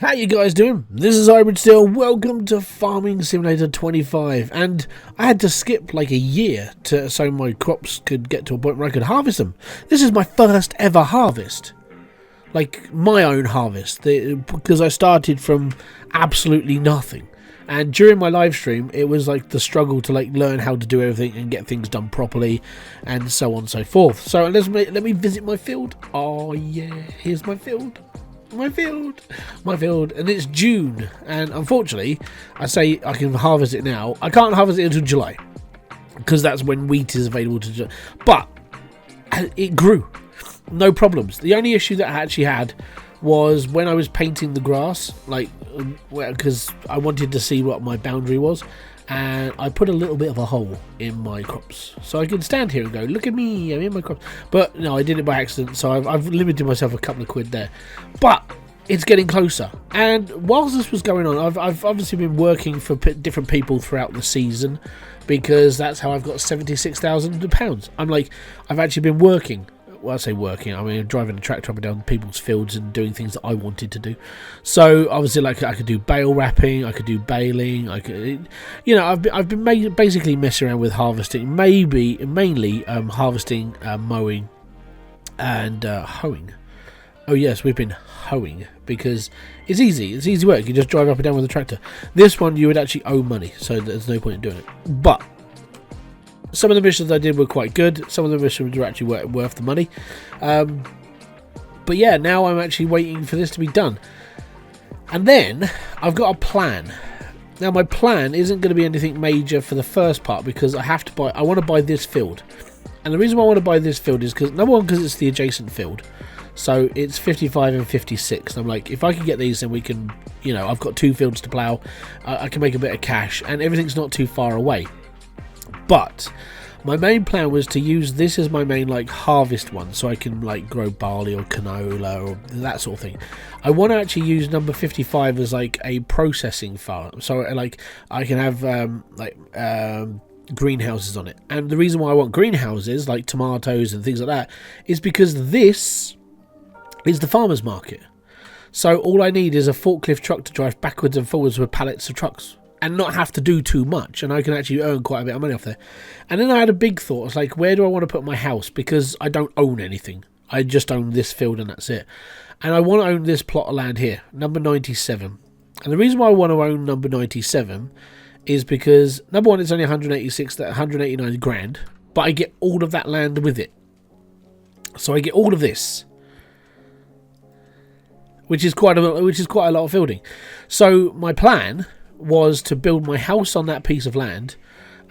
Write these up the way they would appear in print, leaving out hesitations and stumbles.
How you guys doing? This is Hybridsteel. Welcome to Farming Simulator 25, and I had to skip like a year so my crops could get to a point where I could harvest them. This is my first ever harvest, like my own harvest, because I started from absolutely nothing. And during my live stream, it was like the struggle to like learn how to do everything and get things done properly, and so on and so forth. So let me visit my field. Oh yeah, here's my field. My field, and it's June, and unfortunately I say I can harvest it now. I can't harvest it until July because that's when wheat is available to, but it grew, no problems. The only issue that I actually had was when I was painting the grass, like because I wanted to see what my boundary was, and I put a little bit of a hole in my crops so I can stand here and go, look at me, I'm in my crops. But no, I did it by accident, so I've limited myself a couple of quid there. But it's getting closer, and whilst this was going on, I've obviously been working for different people throughout the season, because that's how I've got £76,000. I've actually been working. Well, I say working, I mean driving a tractor up and down people's fields and doing things that I wanted to do. So obviously, like, I could do bale wrapping, I could do baling, I could, you know, I've been basically messing around with harvesting, mainly harvesting, mowing, and hoeing. Oh yes, we've been hoeing because it's easy work. You just drive up and down with a tractor. This one you would actually owe money, so there's no point in doing it. But some of the missions I did were quite good. Some of the missions were actually worth the money. But yeah, now I'm actually waiting for this to be done. And then I've got a plan. Now my plan isn't going to be anything major for the first part, because I want to buy this field. And the reason why I want to buy this field is because, number one, because it's the adjacent field. So it's 55 and 56. And I'm like, if I can get these, then we can, you know, I've got two fields to plough. I can make a bit of cash, and everything's not too far away. But my main plan was to use this as my main like harvest one, so I can like grow barley or canola or that sort of thing. I want to actually use number 55 as like a processing farm, so like I can have greenhouses on it. And the reason why I want greenhouses like tomatoes and things like that is because this is the farmer's market. So all I need is a forklift truck to drive backwards and forwards with pallets of trucks and not have to do too much, and I can actually earn quite a bit of money off there. And then I had a big thought. It's like, where do I want to put my house? Because I don't own anything. I just own this field and that's it. And I want to own this plot of land here, number 97. And the reason why I want to own number 97 is because, number one, it's only 189 grand, but I get all of that land with it. So I get all of this, which is quite a lot of fielding. So my plan was to build my house on that piece of land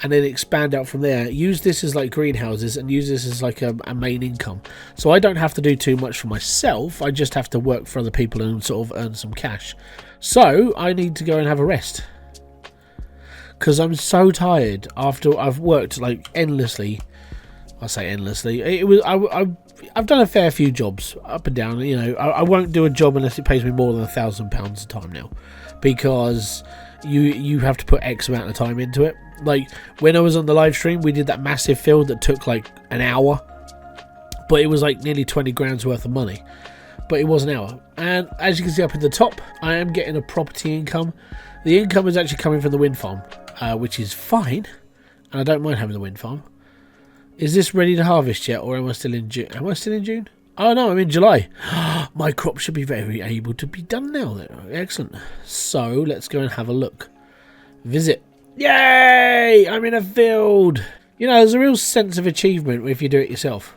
and then expand out from there, use this as like greenhouses and use this as like a main income, so I don't have to do too much for myself. I just have to work for other people and sort of earn some cash. So I need to go and have a rest because I'm so tired after I've worked like endlessly. I say endlessly, I've done a fair few jobs up and down, you know. I won't do a job unless it pays me more than £1,000 a time now, because you have to put X amount of time into it. Like when I was on the live stream, we did that massive field that took like an hour, but it was like nearly 20 grand's worth of money, but it was an hour. And as you can see up at the top, I am getting a property income. The income is actually coming from the wind farm, which is fine, and I don't mind having the wind farm. Is this ready to harvest yet, or am I still in June? Am I still in June? Oh no, I'm in July. My crop should be very able to be done now. Excellent. So let's go and have a look. Visit. Yay! I'm in a field. You know, there's a real sense of achievement if you do it yourself,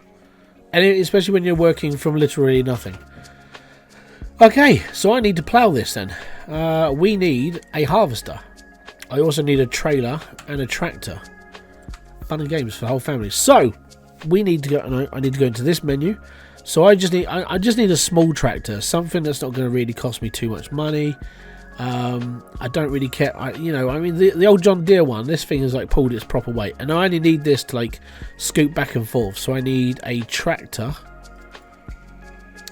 and especially when you're working from literally nothing. Okay, so I need to plough this then. We need a harvester. I also need a trailer and a tractor. Fun and games for the whole family. So we need to go. I need to go into this menu. So I just need a small tractor, something that's not going to really cost me too much money. I don't really care. I mean, the old John Deere one, this thing has like pulled its proper weight, and I only need this to like scoot back and forth. So I need a tractor,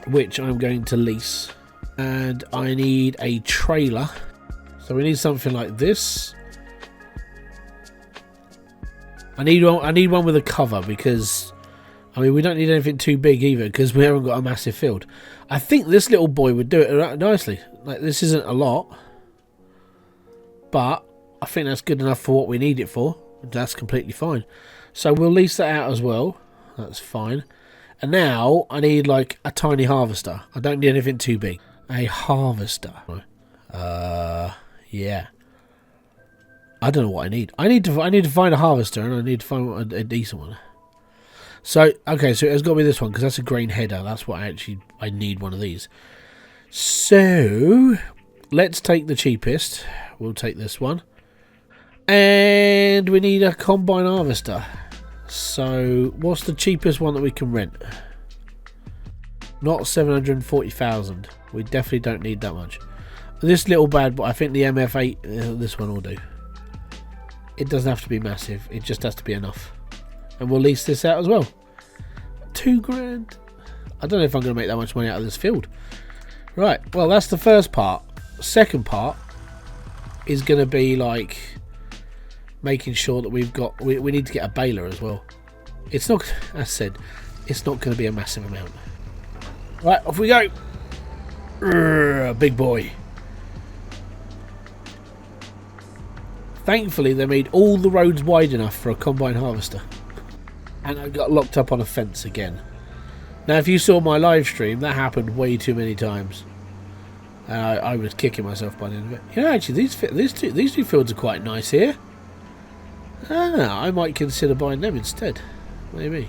which I'm going to lease, and I need a trailer. So we need something like this. I need one with a cover, because I mean, we don't need anything too big either, because we haven't got a massive field. I think this little boy would do it nicely. Like, this isn't a lot, but I think that's good enough for what we need it for. That's completely fine. So we'll lease that out as well. That's fine. And now I need like a tiny harvester. I don't need anything too big. A harvester. Yeah. I don't know what I need. I need to find a harvester, and I need to find a decent one. So okay, so it's got to be this one because that's a grain header. That's what I need one of these. So let's take the cheapest. We'll take this one. And we need a combine harvester. So what's the cheapest one that we can rent? Not 740,000. We definitely don't need that much. This little bad, but I think the MF8, this one will do. It doesn't have to be massive. It just has to be enough. And we'll lease this out as well. 2 grand. I don't know if I'm going to make that much money out of this field. Right. Well, that's the first part. Second part is going to be like making sure that we've got. We need to get a baler as well. It's not, as I said, it's not going to be a massive amount. Right, off we go. Big boy. Thankfully, they made all the roads wide enough for a combine harvester. And I got locked up on a fence again. Now, if you saw my live stream, that happened way too many times. And I was kicking myself by the end of it. You know, actually, these two fields are quite nice here. I might consider buying them instead. Maybe.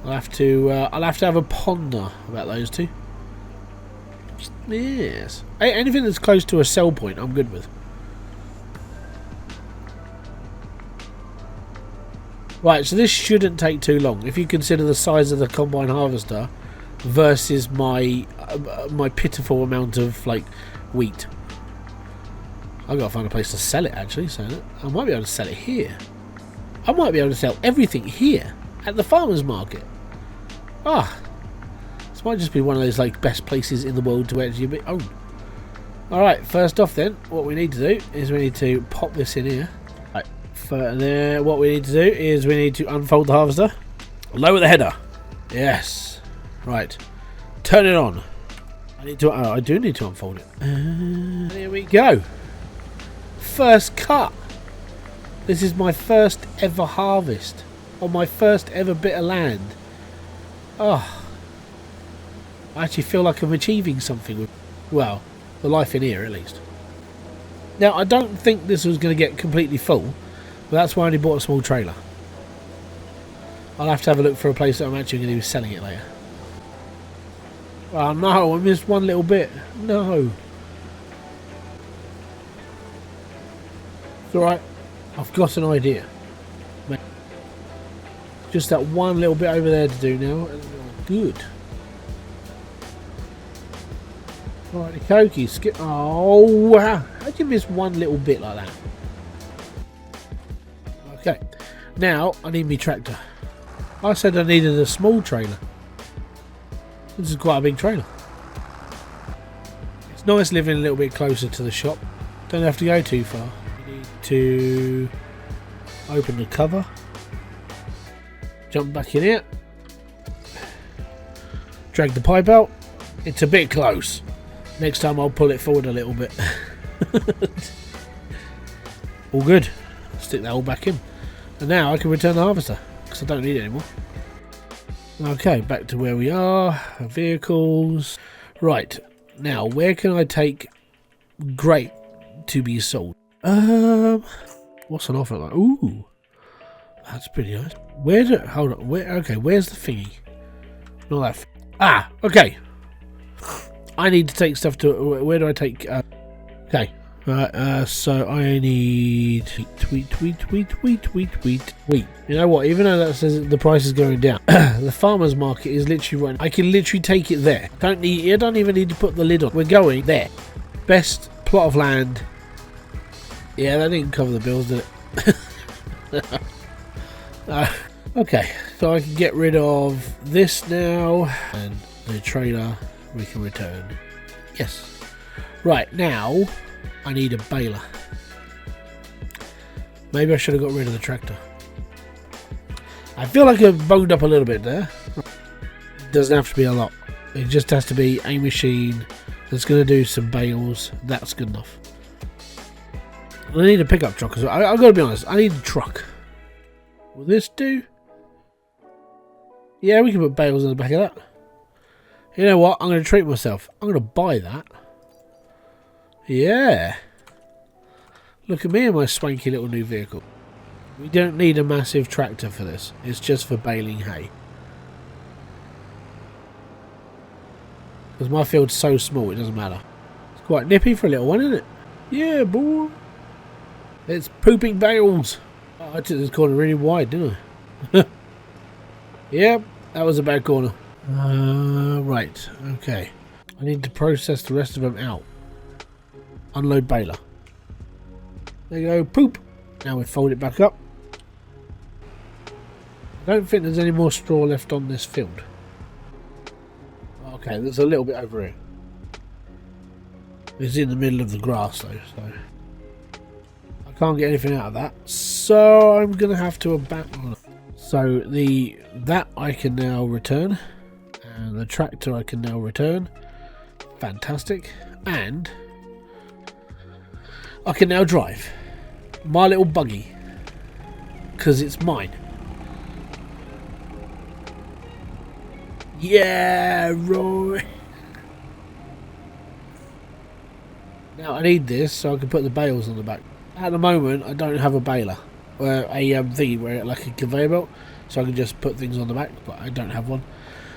I'll have to have a ponder about those two. Yes. Anything that's close to a sell point, I'm good with. Right, so this shouldn't take too long. If you consider the size of the combine harvester versus my pitiful amount of like wheat. I've got to find a place to sell it actually, so I might be able to sell it here. I might be able to sell everything here at the farmer's market. This might just be one of those like best places in the world to actually own. Alright, first off then, what we need to do is we need to pop this in here. Right, there, what we need to do is we need to unfold the harvester. Lower the header. Yes. Right. Turn it on. I do need to unfold it. There we go. First cut. This is my first ever harvest on my first ever bit of land. Oh, I actually feel like I'm achieving something with, well, the life in here at least. Now, I don't think this was going to get completely full, but that's why I only bought a small trailer. I'll have to have a look for a place that I'm actually going to be selling it later. Oh no, I missed one little bit. No. It's alright. I've got an idea. Just that one little bit over there to do now. Good. Alrighty, Koki, skip. Oh, wow. How'd you miss one little bit like that? Okay. Now, I need me tractor. I said I needed a small trailer. This is quite a big trailer. It's nice living a little bit closer to the shop. Don't have to go too far. You need to open the cover. Jump back in here. Drag the pipe out. It's a bit close. Next time I'll pull it forward a little bit. All good. Stick that all back in. And now I can return the harvester because I don't need it anymore. Okay, back to where we are. Vehicles. Right. Now, where can I take grape to be sold? What's an offer like? Ooh. That's pretty nice. Hold on. Okay, where's the thingy? Not that. Okay. I need to take stuff to. Where do I take? Okay. Right. So I need tweet. You know what? Even though that says the price is going down, the farmer's market is literally running. I can literally take it there. You don't even need to put the lid on. We're going there. Best plot of land. Yeah, that didn't cover the bills, did it? Okay, so I can get rid of this now, and the trailer we can return. Yes. Right, now I need a baler. Maybe I should have got rid of the tractor. I feel like I've bunged up a little bit there. Doesn't have to be a lot. It just has to be a machine That's going to do some bales. That's good enough. I need a pickup truck as well. I've got to be honest. I need a truck. Will this do? Yeah, we can put bales in the back of that. You know what? I'm going to treat myself. I'm going to buy that. Yeah. Look at me and my swanky little new vehicle. We don't need a massive tractor for this. It's just for baling hay. Because my field's so small, it doesn't matter. It's quite nippy for a little one, isn't it? Yeah, boy. It's pooping bales. Oh, I took this corner really wide, didn't I? Yep, that was a bad corner. Right, okay. I need to process the rest of them out. Unload baler. There you go, poop. Now we fold it back up. I don't think there's any more straw left on this field. Okay, there's a little bit over here. It's in the middle of the grass though, so I can't get anything out of that. So I'm gonna have to abandon. So that I can now return, and the tractor I can now return. Fantastic, and I can now drive my little buggy because it's mine. Yeah, right. Now I need this so I can put the bales on the back. At the moment, I don't have a baler, or a thingy where like a conveyor belt, so I can just put things on the back. But I don't have one,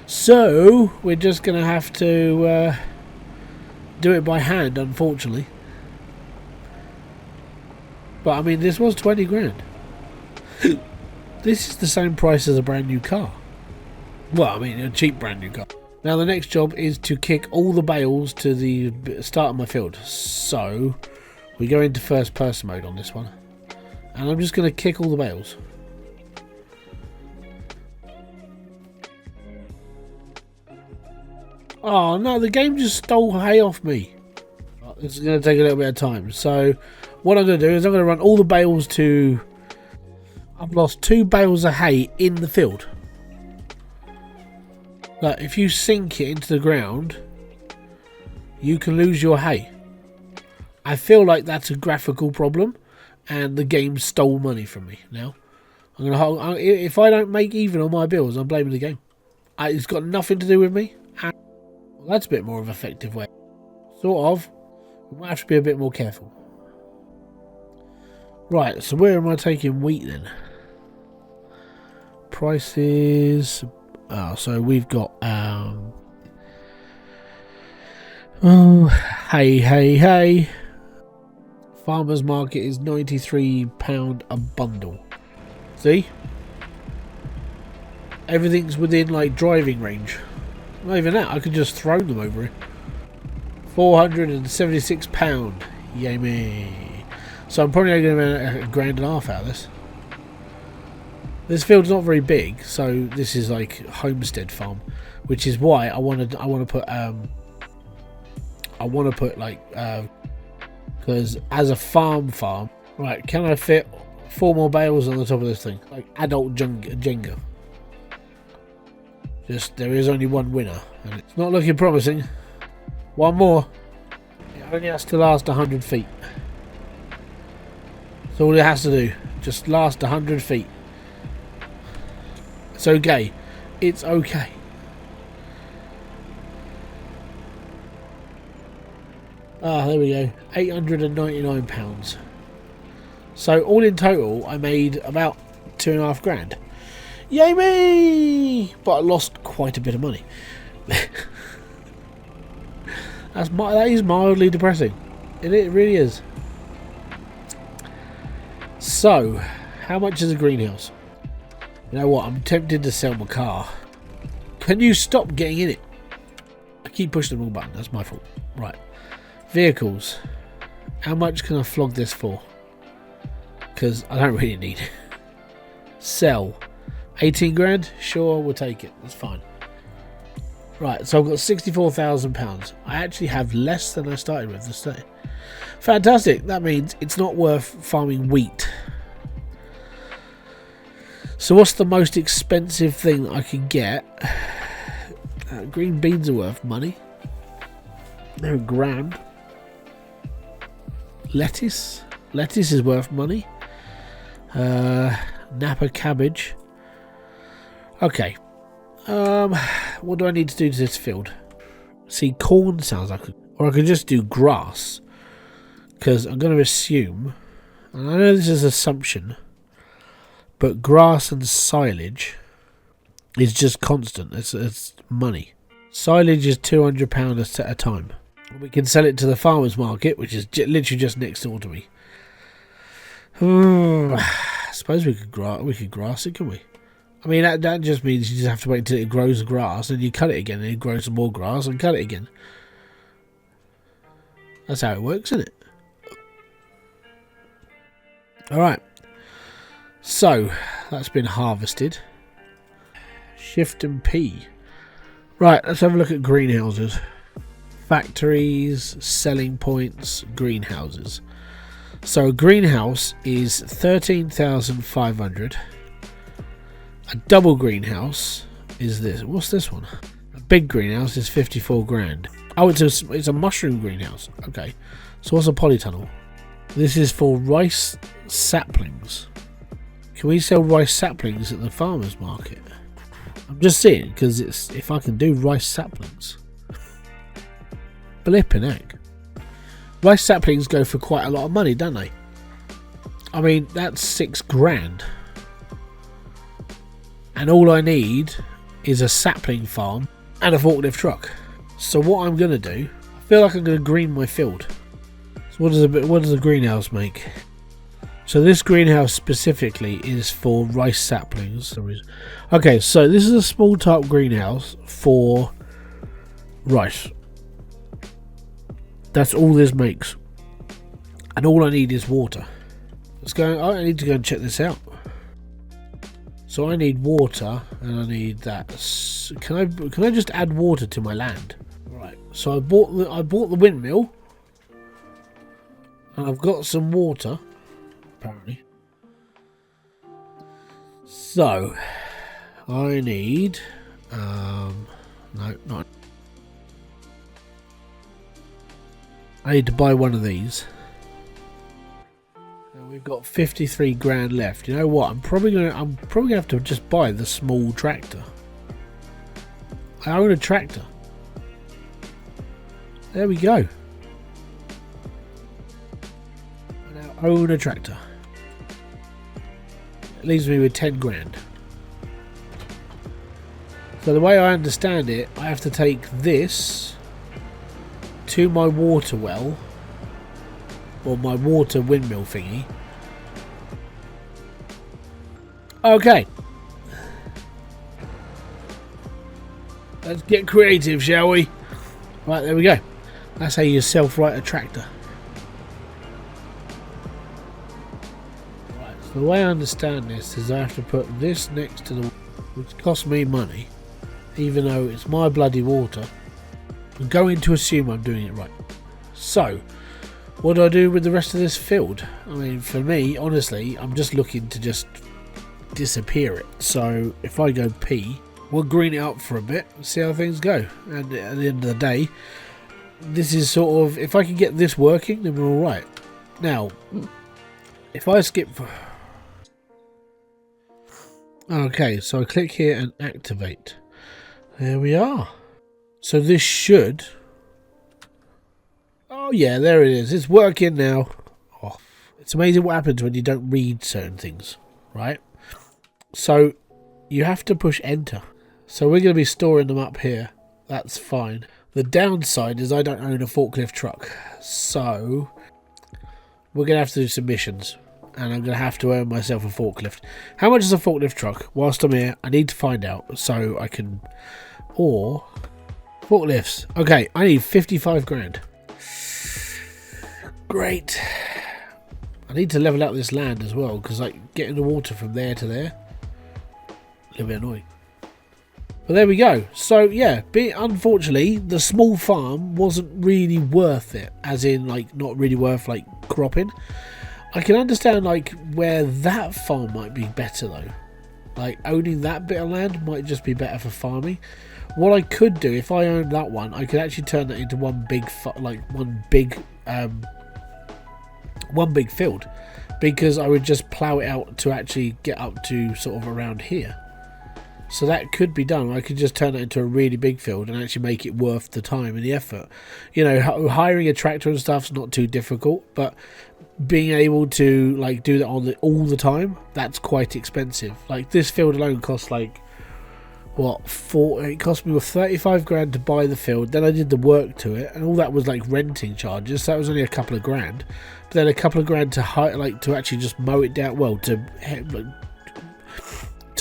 so we're just gonna have to do it by hand, unfortunately. But I mean, this was 20 grand. This is the same price as a brand new car. Well, I mean, a cheap brand new car. Now the next job is to kick all the bales to the start of my field. So we go into first person mode on this one, and I'm just going to kick all the bales. Oh no, the game just stole hay off me. This is going to take a little bit of time. So what I'm going to do is I'm going to run all the bales to... I've lost 2 bales of hay in the field. Like, if you sink it into the ground, you can lose your hay. I feel like that's a graphical problem, and the game stole money from me. Now, if I don't make even on my bills, I'm blaming the game. It's got nothing to do with me. And, well, that's a bit more of an effective way. Sort of. We might have to be a bit more careful. Right, so where am I taking wheat then? Prices. Oh, so we've got hey. Farmers market is £93 a bundle. See? Everything's within like driving range. Not even that, I could just throw them over it. £476. Yay me. So I'm probably going to get a grand and a half out of this. This field's not very big, so this is like homestead farm, which is why I want to put like because as a farm, right? Can I fit 4 more bales on the top of this thing, like adult Jenga? Just there is only one winner, and it's not looking promising. One more. It only has to last 100 feet. That's all it has to do. Just last 100 feet. It's okay. It's okay. Ah, there we go. £899. So all in total, I made about 2.5 grand. Yay me! But I lost quite a bit of money. That is mildly depressing. It really is. So, how much is a greenhouse? You know what? I'm tempted to sell my car. Can you stop getting in it? I keep pushing the wrong button. That's my fault. Right. Vehicles. How much can I flog this for? Because I don't really need it. Sell. 18 grand? Sure, we'll take it. That's fine. Right, so I've got £64,000. I actually have less than I started with this day. Fantastic. That means it's not worth farming wheat. So what's the most expensive thing that I can get? Green beans are worth money. They're £1,000. Lettuce is worth money. Napa cabbage. Okay. What do I need to do to this field? See, corn sounds like, or I could just do grass, because I'm going to assume, and I know this is assumption, but grass and silage is just constant. It's money. Silage is £200 at a time. We can sell it to the farmers market, which is literally just next door to me. I suppose we could grass it, can we? I mean, that just means you just have to wait until it grows grass, and you cut it again, and it grows some more grass, and cut it again. That's how it works, isn't it? Alright. So, that's been harvested. Shift and P. Right, let's have a look at greenhouses. Factories, selling points, greenhouses. So a greenhouse is 13,500. A double greenhouse is this. What's this one? A big greenhouse is 54 grand. Oh, it's a mushroom greenhouse. Okay. So what's a polytunnel? This is for rice saplings. Can we sell rice saplings at the farmers market? I'm just saying, because it's if I can do rice saplings. Flipping heck. Rice saplings go for quite a lot of money, don't they? I mean, that's 6 grand. And all I need is a sapling farm and a forklift truck. So what I'm going to do, I feel like I'm going to green my field. So what does a greenhouse make? So this greenhouse specifically is for rice saplings. Okay, so this is a small type greenhouse for rice. That's all this makes. And all I need is water. I need to go and check this out. So I need water, and I need that. Can I just add water to my land? Right. So I bought the windmill, and I've got some water, apparently. So I need no, not. I need to buy one of these. And we've got 53 grand left. You know what? I'm probably gonna have to just buy the small tractor. I own a tractor. There we go. I now own a tractor. It leaves me with 10 grand. So the way I understand it, I have to take this to my water well, or my water windmill thingy. Okay, let's get creative, shall we? Right, there we go. That's how you self-right a tractor. Right, so the way I understand this is I have to put this next to the, which costs me money, even though it's my bloody water. I'm going to assume I'm doing it right. So, what do I do with the rest of this field? I mean, for me, honestly, I'm just looking to just disappear it. So, if I go P, we'll green it up for a bit, see how things go. And at the end of the day, this is sort of, if I can get this working, then we're alright. Now, if I skip... Okay, so I click here and activate. There we are. So this should... Oh yeah, there it is. It's working now. Oh, it's amazing what happens when you don't read certain things, right? So you have to push enter. So we're going to be storing them up here. That's fine. The downside is I don't own a forklift truck. So we're going to have to do some missions. And I'm going to have to earn myself a forklift. How much is a forklift truck? Whilst I'm here, I need to find out so I can... Or... Forklifts. Okay, I need 55 grand. Great. I need to level out this land as well, because like getting the water from there to there, a little bit annoying. But there we go. So yeah, unfortunately, the small farm wasn't really worth it, as in like not really worth like cropping. I can understand like where that farm might be better though. Like owning that bit of land might just be better for farming. What I could do, if I owned that one, I could actually turn that into one big field, because I would just plough it out to actually get up to sort of around here. So that could be done. I could just turn it into a really big field and actually make it worth the time and the effort. You know, hiring a tractor and stuff's not too difficult, but being able to like do that all the time, that's quite expensive. Like this field alone costs like it cost me 35 grand to buy the field. Then I did the work to it, and all that was like renting charges. So that was only a couple of grand. But then a couple of grand to to actually just mow it down. Well, to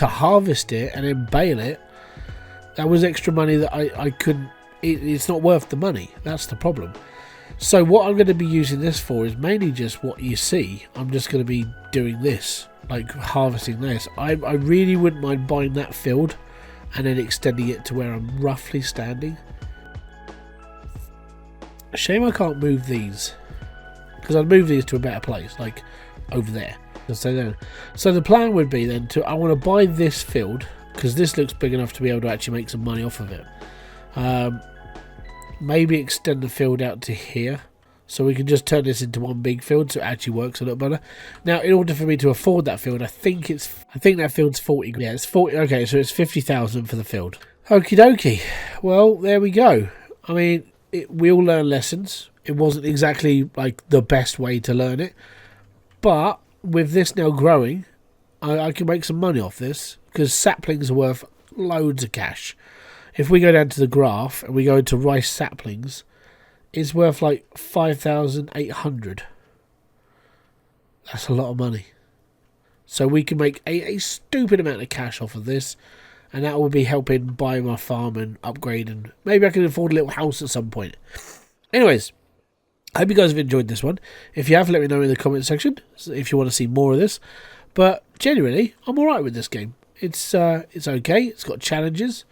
harvest it and then bale it, that was extra money that I couldn't. It's not worth the money. That's the problem. So what I'm going to be using this for is mainly just what you see. I'm just going to be doing this, like harvesting this. I really wouldn't mind buying that field and then extending it to where I'm roughly standing. Shame I can't move these, because I'd move these to a better place, like over there. So the plan would be then I want to buy this field, because this looks big enough to be able to actually make some money off of it. Maybe extend the field out to here, so we can just turn this into one big field, so it actually works a little better. Now, in order for me to afford that field, I think that field's 40. Yeah, it's 40. Okay, so it's 50,000 for the field. Okie dokie. Well, there we go. I mean, we all learn lessons. It wasn't exactly like the best way to learn it, but with this now growing, I can make some money off this, because saplings are worth loads of cash. If we go down to the graph and we go into rice saplings, it's worth like 5,800. That's a lot of money. So we can make a stupid amount of cash off of this, and that will be helping buy my farm and upgrade, and maybe I can afford a little house at some point. Anyways, I hope you guys have enjoyed this one. If you have, let me know in the comment section if you want to see more of this. But generally, I'm alright with this game. It's okay. It's got challenges,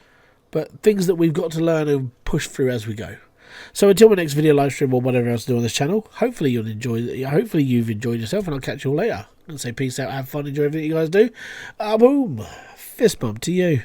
but things that we've got to learn and push through as we go. So until my next video, live stream, or whatever else I do on this channel, hopefully you've enjoyed yourself, and I'll catch you all later. And say peace out, have fun, enjoy everything you guys do. Boom. Fist bump to you.